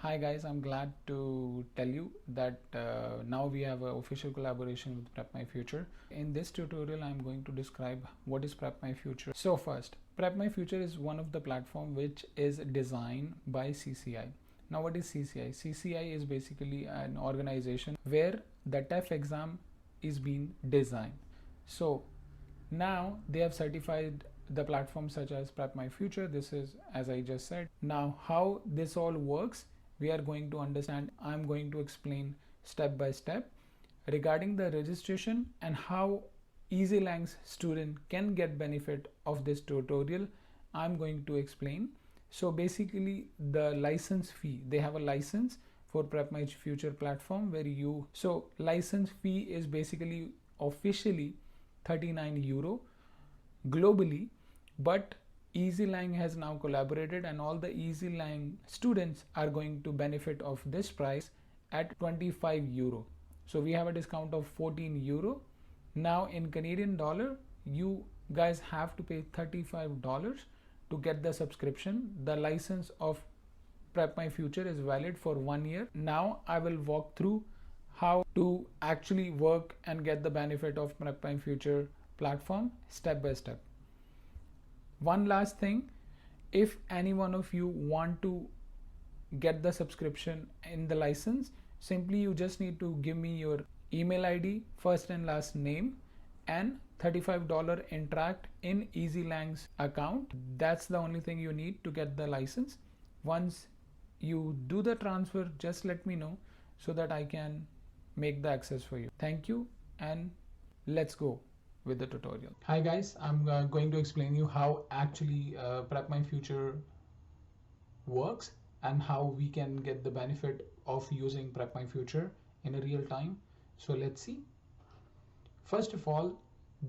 Hi guys, I'm glad to tell you that now we have an official collaboration with Prep My Future. In this tutorial, I'm going to describe what is Prep My Future. So first, Prep My Future is one of the platform which is designed by CCI. Now what is CCI? CCI is basically an organization where the TEF exam is being designed. So now they have certified the platforms such as Prep My Future. This is, as I just said. Now how this all works, we are going to understand. I'm going to explain step by step regarding the registration and how EasyLanguage student can get benefit of this tutorial. I'm going to explain. So basically the license fee, they have a license for Prep My Future platform where so license fee is basically officially 39 euro globally, but EasyLang has now collaborated and all the EasyLang students are going to benefit of this price at 25 euro. So we have a discount of 14 euro. Now in Canadian dollar, you guys have to pay $35 to get the subscription. The license of Prep My Future is valid for 1 year. Now I will walk through how to actually work and get the benefit of Prep My Future platform step by step. One last thing, if any one of you want to get the subscription in the license, simply you just need to give me your email ID, first and last name, and $35 interact in EasyLang's account. That's the only thing you need to get the license. Once you do the transfer, just let me know so that I can make the access for you. Thank you, and let's go with the tutorial. Hi guys, I'm going to explain you how actually Prep My Future works and how we can get the benefit of using Prep My Future in a real time. So let's see. First of all,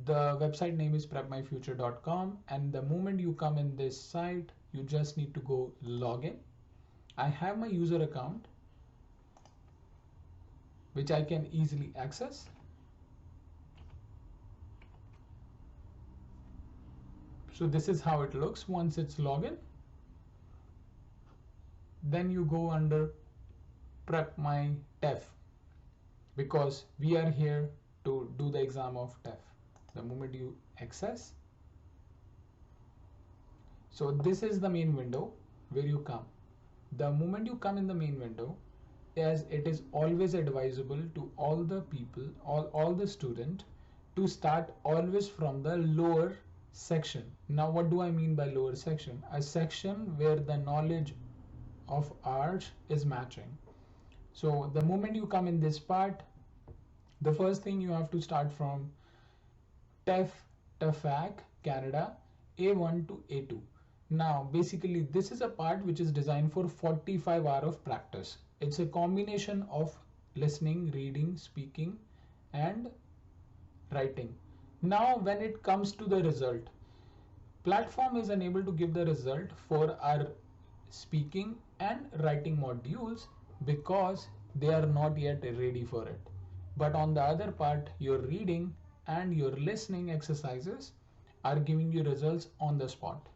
the website name is prepmyfuture.com, and the moment you come in this site, you just need to go login. I have my user account which I can easily access. So this is how it looks once it's login. Then you go under Prep My TEF because we are here to do the exam of TEF. The moment you access, so this is the main window where you come. The moment you come in the main window, as it is always advisable to all the people, all the student, to start always from the lower section. Now what do I mean by lower section? A section where the knowledge of ours is matching. So the moment you come in this part, the first thing you have to start from TEF, TEFAC, Canada, A1 to A2. Now basically this is a part which is designed for 45 hours of practice. It's a combination of listening, reading, speaking, and writing. Now when it comes to the result, platform is unable to give the result for our speaking and writing modules because they are not yet ready for it. But on the other part, your reading and your listening exercises are giving you results on the spot.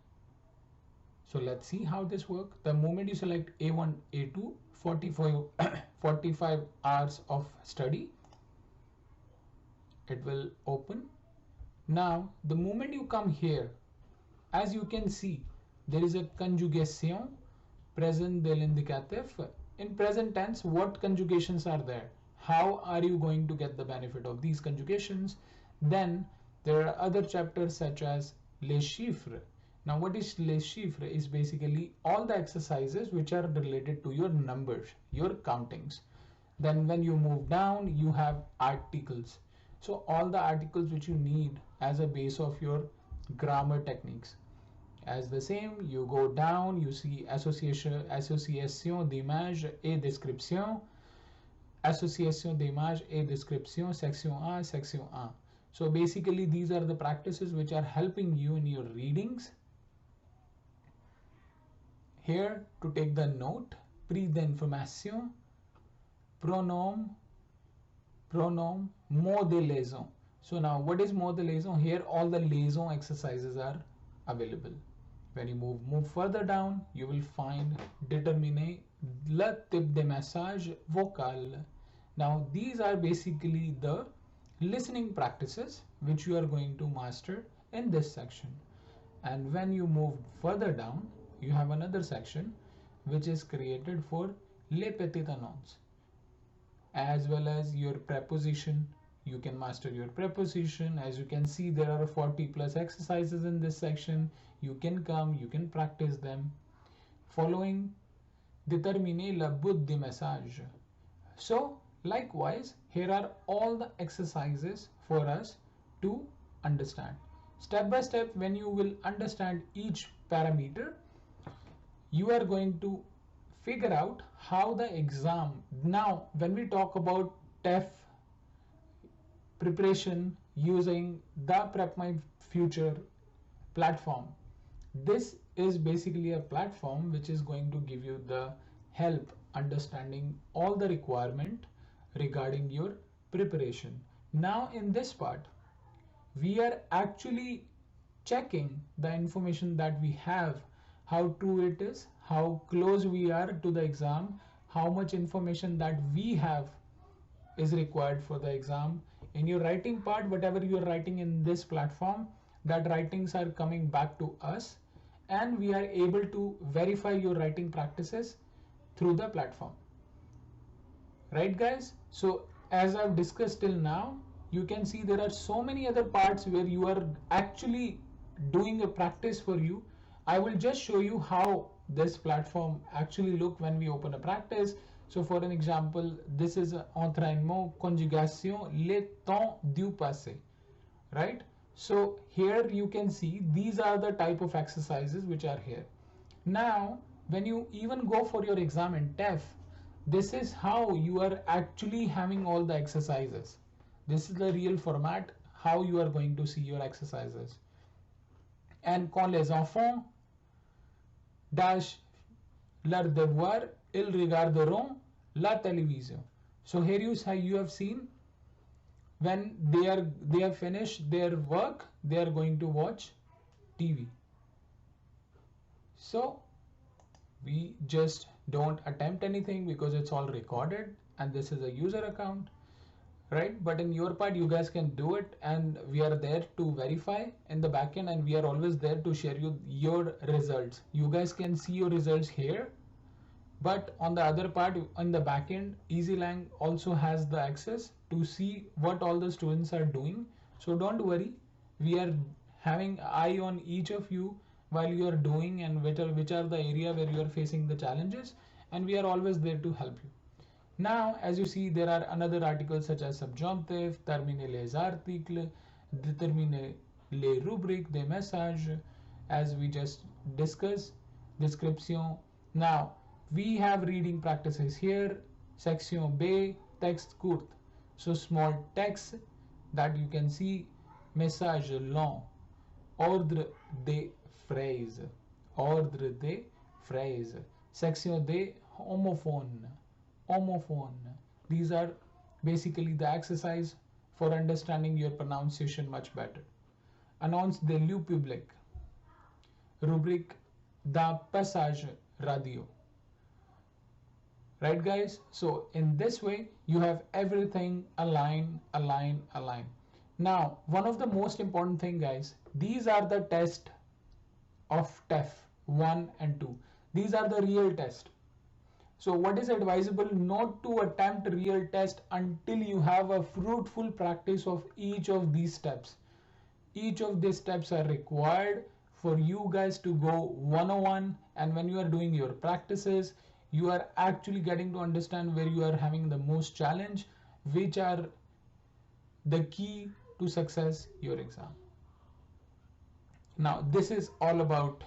So let's see how this works. The moment you select A1, A2, 45 hours of study, it will open. Now the moment you come here, as you can see, there is a conjugation present de l'indicatif. In present tense, what conjugations are there? How are you going to get the benefit of these conjugations? Then there are other chapters such as les chiffres. Now what is les chiffres? Is basically all the exercises which are related to your numbers, your countings. Then when you move down, you have articles. So all the articles which you need as a base of your grammar techniques. As the same, you go down, you see association d'image et description, association d'image et description, section A, section A. So basically these are the practices which are helping you in your readings. Here to take the note, prise d'information, pronom, mot de liaison. So now what is mot de liaison? Here all the liaison exercises are available. When you move further down, you will find determiner le type de message vocal. Now these are basically the listening practices which you are going to master in this section. And when you move further down, you have another section which is created for les petites annonces, as well as your preposition. You can master your preposition. As you can see, there are 40 plus exercises in this section. You can come, you can practice them. Following, déterminer le but du message. So likewise, here are all the exercises for us to understand. Step by step, when you will understand each parameter, you are going to figure out how the exam. Now when we talk about TEF preparation using the Prep My Future platform, this is basically a platform which is going to give you the help understanding all the requirement regarding your preparation. Now in this part, we are actually checking the information that we have, how true it is, how close we are to the exam, how much information that we have is required for the exam. In your writing part, whatever you are writing in this platform, that writings are coming back to us, and we are able to verify your writing practices through the platform. Right guys? So as I've discussed till now, you can see there are so many other parts where you are actually doing a practice for you. I will just show you how this platform actually look when we open a practice. So for an example, this is entraînement conjugation les temps du passé, right? So here you can see these are the type of exercises which are here. Now when you even go for your exam in TEF, this is how you are actually having all the exercises. This is the real format, how you are going to see your exercises. And quand les enfants dash leur devoir, ils regarderont la télévision. So here you have seen when they have finished their work, they are going to watch TV. So we just don't attempt anything because it's all recorded and this is a user account, right? But in your part, you guys can do it, and we are there to verify in the backend, and we are always there to share you your results. You guys can see your results here, but on the other part, on the backend, EasyLang also has the access to see what all the students are doing. So don't worry, we are having eye on each of you while you are doing, and which are the area where you are facing the challenges, and we are always there to help you. Now, as you see, there are another articles such as subjunctive, terminer les articles, déterminer les rubriques des messages, as we just discussed, description. Now, we have reading practices here, section B, text court. So small text that you can see, message long, ordre des phrases, ordre des phrases, section D, homophone. These are basically the exercise for understanding your pronunciation much better. Annonce de lieu public, rubrique da passage radio. Right guys? So in this way you have everything align. Now one of the most important thing guys, these are the test of TEF 1 and 2. These are the real test. So what is advisable, not to attempt real test until you have a fruitful practice of each of these steps. Each of these steps are required for you guys to go 101, and when you are doing your practices, you are actually getting to understand where you are having the most challenge, which are the key to success your exam. Now this is all about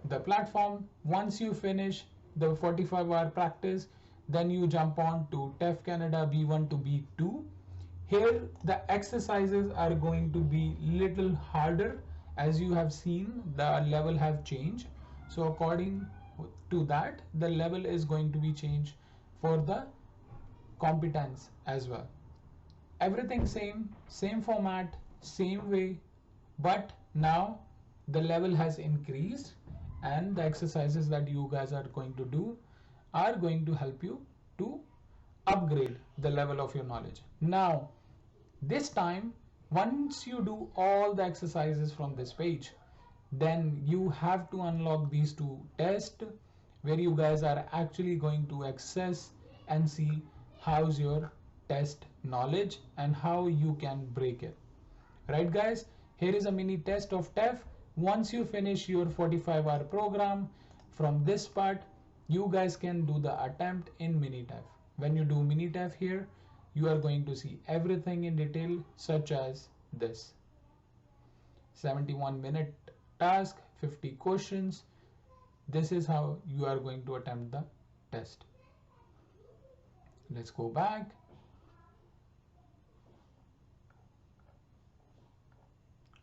the platform. Once you finish the 45-hour practice, then you jump on to TEF Canada B1 to B2. Here the exercises are going to be little harder. As you have seen, the level have changed, so according to that, the level is going to be changed for the competence as well. Everything same format, same way, but now the level has increased, and the exercises that you guys are going to do are going to help you to upgrade the level of your knowledge. Now, this time, once you do all the exercises from this page, then you have to unlock these two tests where you guys are actually going to access and see how's your test knowledge and how you can break it. Right guys, here is a mini test of TEF. Once you finish your 45-hour program, from this part, you guys can do the attempt in mini TEF. When you do mini TEF here, you are going to see everything in detail, such as this. 71-minute task, 50 questions. This is how you are going to attempt the test. Let's go back.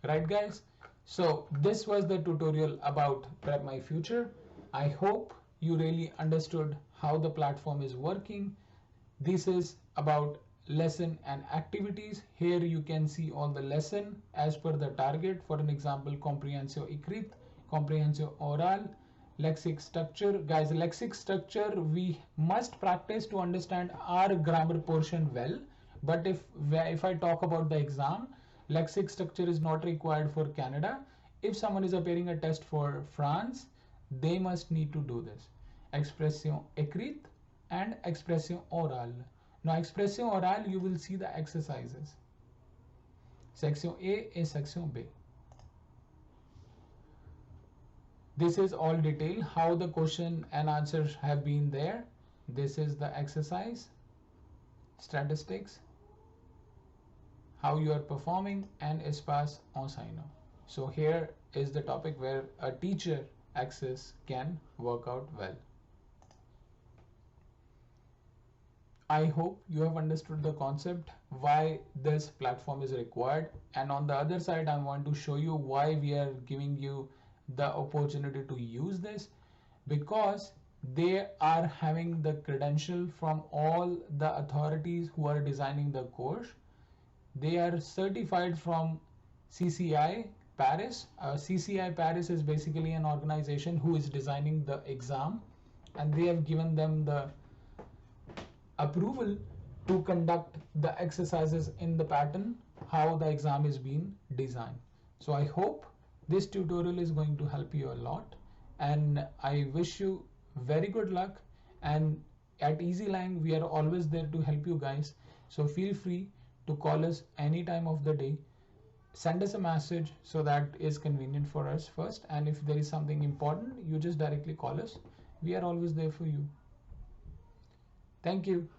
Right guys, so this was the tutorial about Prep My Future. I hope you really understood how the platform is working. This is about lesson and activities. Here you can see all the lesson as per the target. For an example, comprehension écrit, comprehension oral, lexic structure. Guys, lexic structure we must practice to understand our grammar portion well. But if I talk about the exam, lexic structure is not required for Canada. If someone is appearing a test for France, they must need to do this. Expression écrite and expression orale. Now expression orale, you will see the exercises. Section A and section B. This is all detail how the question and answers have been there. This is the exercise, statistics, how you are performing, and espace enseignant. So here is the topic where a teacher access can work out well. I hope you have understood the concept, why this platform is required, and on the other side I want to show you why we are giving you the opportunity to use this, because they are having the credential from all the authorities who are designing the course. They are certified from CCI Paris. CCI Paris is basically an organization who is designing the exam, and they have given them the approval to conduct the exercises in the pattern how the exam is being designed. So I hope this tutorial is going to help you a lot, and I wish you very good luck. And at EasyLang we are always there to help you guys, so feel free to call us any time of the day. Send us a message so that is convenient for us first, and if there is something important, you just directly call us. We are always there for you. Thank you.